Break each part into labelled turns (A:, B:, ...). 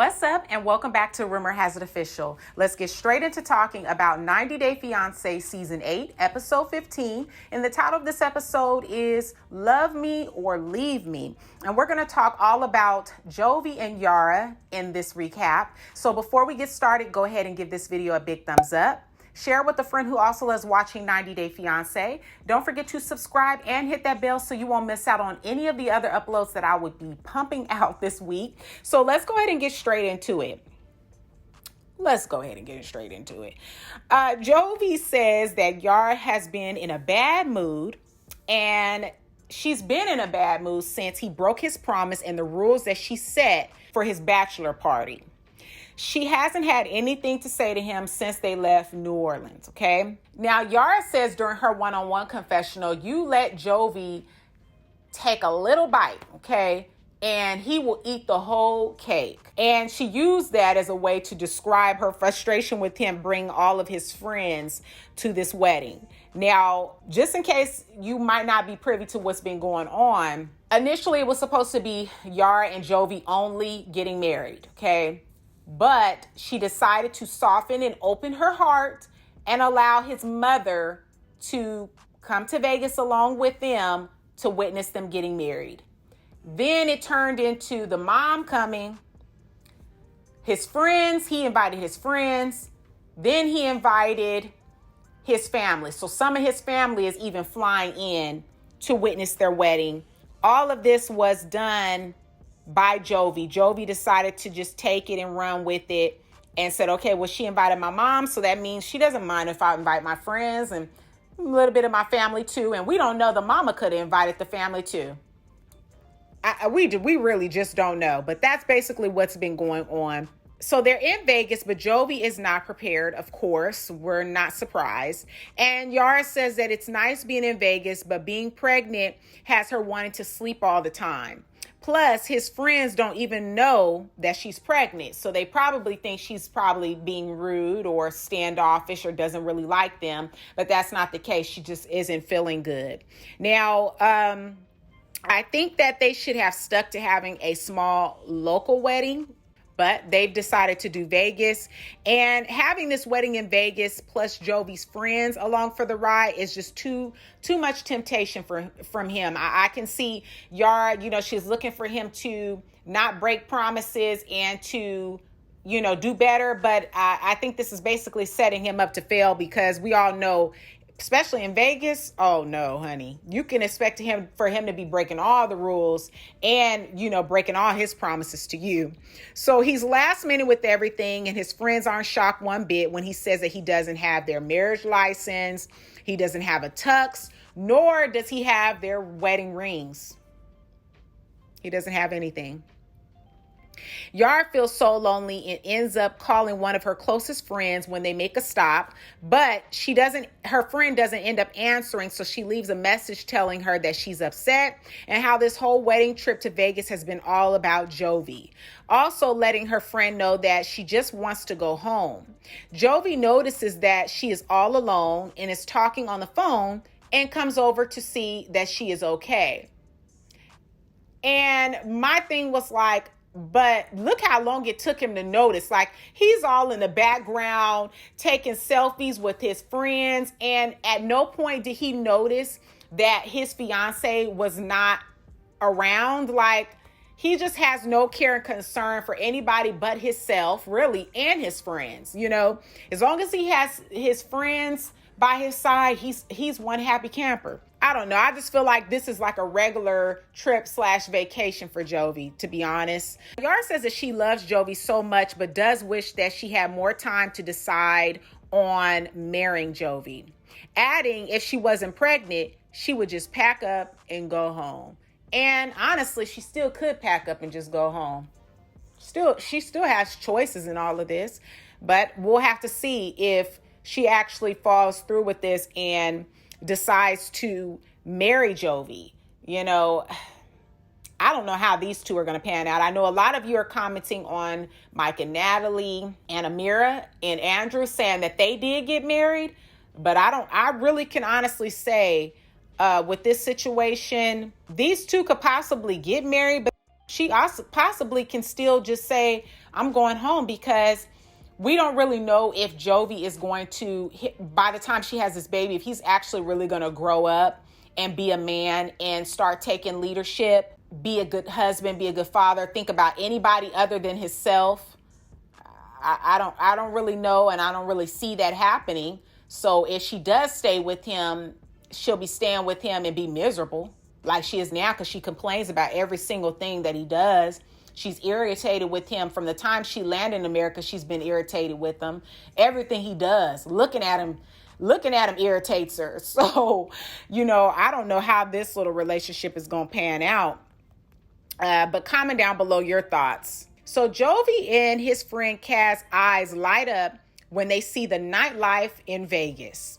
A: What's up, and welcome back to Rumor Has It Official. Let's get straight into talking about 90 Day Fiance Season 8, Episode 15. And the title of this episode is Love Me or Leave Me. And we're going to talk all about Jovi and Yara in this recap. So before we get started, go ahead and give this video a big thumbs up. Share with a friend who also is watching 90 Day Fiance. Don't forget to subscribe and hit that bell so you won't miss out on any of the other uploads that I would be pumping out this week. So let's go ahead and get straight into it. Jovi says that Yara has been in a bad mood, and she's been in a bad mood since he broke his promise and the rules that she set for his bachelor party. She hasn't had anything to say to him since they left New Orleans, okay? Now, Yara says during her one-on-one confessional, you let Jovi take a little bite, okay? And he will eat the whole cake. And she used that as a way to describe her frustration with him bringing all of his friends to this wedding. Now, just in case you might not be privy to what's been going on, initially it was supposed to be Yara and Jovi only getting married, okay? But she decided to soften and open her heart and allow his mother to come to Vegas along with them to witness them getting married. Then it turned into the mom coming, his friends, he invited his friends, then he invited his family. So some of his family is even flying in to witness their wedding. All of this was done by Jovi. Jovi decided to just take it and run with it and said, okay, well, she invited my mom, so that means she doesn't mind if I invite my friends and a little bit of my family too. And we don't know, the mama could have invited the family too. We really just don't know. But that's basically what's been going on. So they're in Vegas, but Jovi is not prepared. Of course, we're not surprised. And Yara says that it's nice being in Vegas, but being pregnant has her wanting to sleep all the time. Plus, his friends don't even know that she's pregnant. So they probably think she's probably being rude or standoffish or doesn't really like them. But that's not the case. She just isn't feeling good. Now, I think that they should have stuck to having a small local wedding, but they've decided to do Vegas. And having this wedding in Vegas plus Jovi's friends along for the ride is just too much temptation from him. I can see Yara, she's looking for him to not break promises and to, do better. But I think this is basically setting him up to fail, because we all know, especially in Vegas, oh no, honey, you can expect for him to be breaking all the rules and, breaking all his promises to you. So he's last minute with everything, and his friends aren't shocked one bit when he says that he doesn't have their marriage license, he doesn't have a tux, nor does he have their wedding rings. He doesn't have anything. Yara feels so lonely and ends up calling one of her closest friends when they make a stop, but her friend doesn't end up answering, so she leaves a message telling her that she's upset and how this whole wedding trip to Vegas has been all about Jovi. Also letting her friend know that she just wants to go home. Jovi notices that she is all alone and is talking on the phone and comes over to see that she is okay. And my thing was like, but look how long it took him to notice. Like, he's all in the background taking selfies with his friends. And at no point did he notice that his fiance was not around. Like, he just has no care and concern for anybody but himself, really, and his friends. As long as he has his friends by his side, he's one happy camper. I don't know. I just feel like this is like a regular trip / vacation for Jovi, to be honest. Yara says that she loves Jovi so much, but does wish that she had more time to decide on marrying Jovi. Adding, if she wasn't pregnant, she would just pack up and go home. And honestly, she still could pack up and just go home. She still has choices in all of this, but we'll have to see if she actually falls through with this and decides to marry Jovi. I don't know how these two are going to pan out. I know a lot of you are commenting on Mike and Natalie and Amira and Andrew saying that they did get married, but I really can honestly say with this situation, these two could possibly get married, but She also possibly can still just say, I'm going home, because we don't really know if Jovi is going to, by the time she has this baby, if he's actually really going to grow up and be a man and start taking leadership, be a good husband, be a good father, think about anybody other than himself. I don't really know, and I don't really see that happening. So if she does stay with him, she'll be staying with him and be miserable like she is now, because she complains about every single thing that he does. She's irritated with him from the time she landed in America. She's been irritated with him. Everything he does, looking at him irritates her. So, I don't know how this little relationship is going to pan out. But comment down below your thoughts. So Jovi and his friend Kaz's eyes light up when they see the nightlife in Vegas.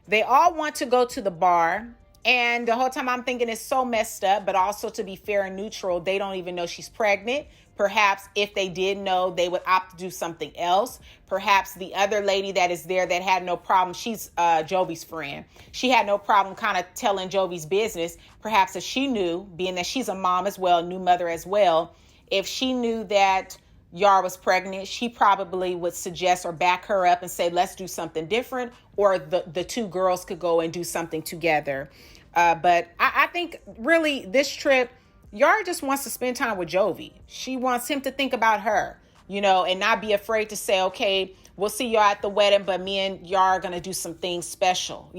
A: They all want to go to the bar. And the whole time I'm thinking it's so messed up, but also, to be fair and neutral, they don't even know she's pregnant. Perhaps if they did know, they would opt to do something else. Perhaps the other lady that is there that had no problem, she's Jovi's friend. She had no problem kind of telling Jovi's business. Perhaps if she knew, being that she's a mom as well, new mother as well, if she knew that Yara was pregnant, she probably would suggest or back her up and say, let's do something different, or the two girls could go and do something together. But I think really this trip, Yara just wants to spend time with Jovi. She wants him to think about her, and not be afraid to say, okay, we'll see y'all at the wedding, but me and Yara are going to do some things special.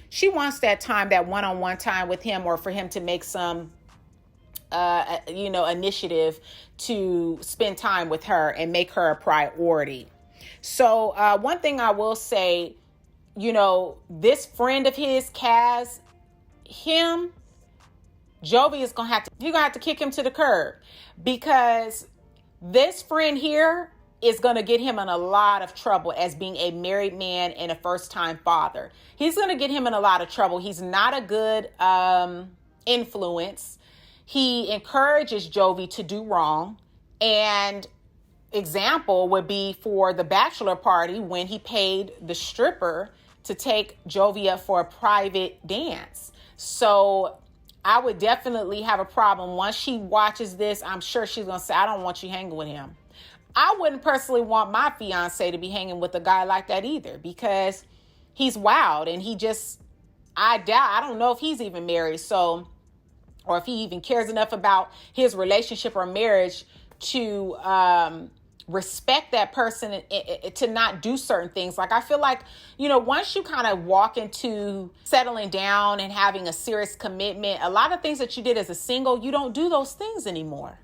A: She wants that time, that one-on-one time with him, or for him to make some, initiative to spend time with her and make her a priority. So one thing I will say, this friend of his, Kaz, Jovi is going to have to kick him to the curb, because this friend here is going to get him in a lot of trouble as being a married man and a first-time father. He's going to get him in a lot of trouble. He's not a good influence. He encourages Jovi to do wrong. And example would be for the bachelor party when he paid the stripper to take Jovi up for a private dance. So I would definitely have a problem. Once she watches this, I'm sure she's going to say, I don't want you hanging with him. I wouldn't personally want my fiance to be hanging with a guy like that either, because he's wild, and I don't know if he's even married. So, or if he even cares enough about his relationship or marriage to respect that person and to not do certain things. Like, I feel like, once you kind of walk into settling down and having a serious commitment, a lot of things that you did as a single, you don't do those things anymore.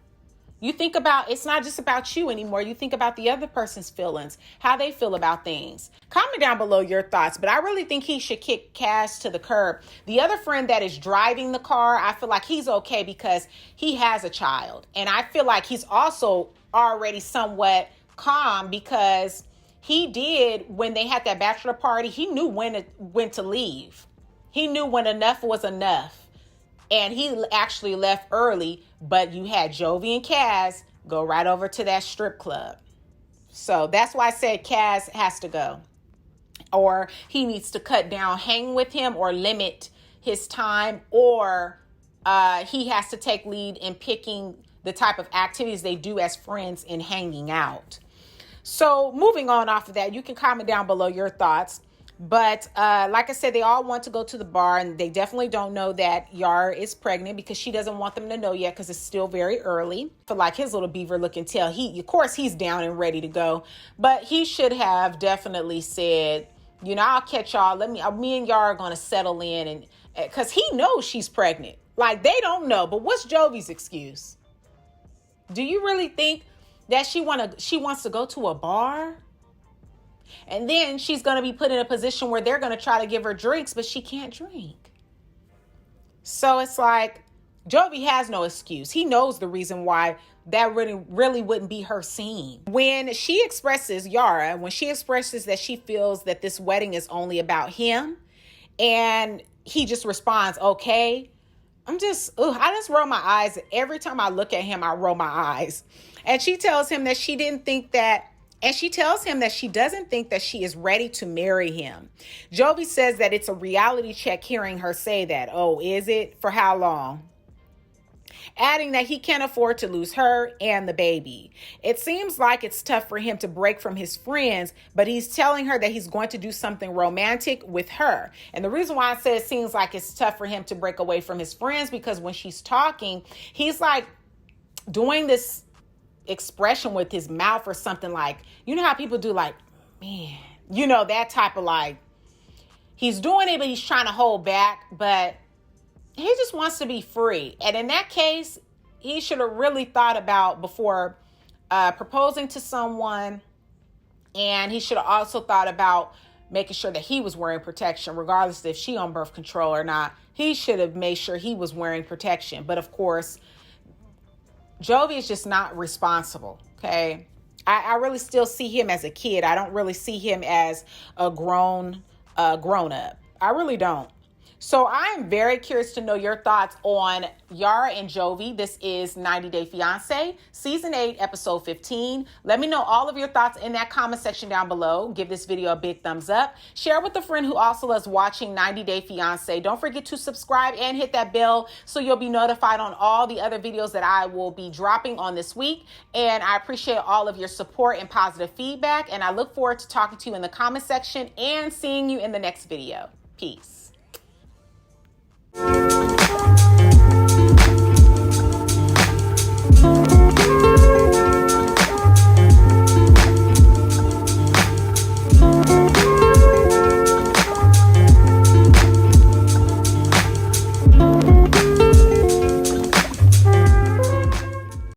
A: You think about, it's not just about you anymore. You think about the other person's feelings, how they feel about things. Comment down below your thoughts, but I really think he should kick Kaz to the curb. The other friend that is driving the car, I feel like he's okay because he has a child. And I feel like he's also already somewhat calm, because he did, when they had that bachelor party, he knew when to leave. He knew when enough was enough. And he actually left early, but you had Jovi and Kaz go right over to that strip club. So that's why I said Kaz has to go. Or he needs to cut down hanging with him, or limit his time, or he has to take lead in picking the type of activities they do as friends and hanging out. So moving on off of that, you can comment down below your thoughts. But like I said, they all want to go to the bar, and they definitely don't know that Yara is pregnant, because she doesn't want them to know yet, because it's still very early. I feel like his little beaver look and tell, of course he's down and ready to go, but he should have definitely said, I'll catch y'all. Me and Yara are going to settle in, and because he knows she's pregnant. Like, they don't know, but what's Jovi's excuse? Do you really think that she wants to go to a bar? And then she's going to be put in a position where they're going to try to give her drinks, but she can't drink. So it's like, Jovi has no excuse. He knows the reason why that really wouldn't be her scene. When she expresses that she feels that this wedding is only about him, and he just responds, okay, I just roll my eyes. Every time I look at him, I roll my eyes. And she tells him that she doesn't think that she is ready to marry him. Jovi says that it's a reality check hearing her say that. Oh, is it? For how long? adding that he can't afford to lose her and the baby. It seems like it's tough for him to break from his friends, but he's telling her that he's going to do something romantic with her. And the reason why I say it seems like it's tough for him to break away from his friends, because when she's talking, he's like doing this expression with his mouth or something, like, you know how people do, like, man, you know, that type of, like, he's doing it, but he's trying to hold back, but he just wants to be free. And in that case, he should have really thought about before proposing to someone. And he should have also thought about making sure that he was wearing protection, regardless if she on birth control or not. He should have made sure he was wearing protection. But of course, Jovi is just not responsible, okay? I really still see him as a kid. I don't really see him as a grown up. I really don't. So I'm very curious to know your thoughts on Yara and Jovi. This is 90 Day Fiance, Season 8, Episode 15. Let me know all of your thoughts in that comment section down below. Give this video a big thumbs up. Share with a friend who also loves watching 90 Day Fiance. Don't forget to subscribe and hit that bell so you'll be notified on all the other videos that I will be dropping on this week. And I appreciate all of your support and positive feedback. And I look forward to talking to you in the comment section and seeing you in the next video. Peace.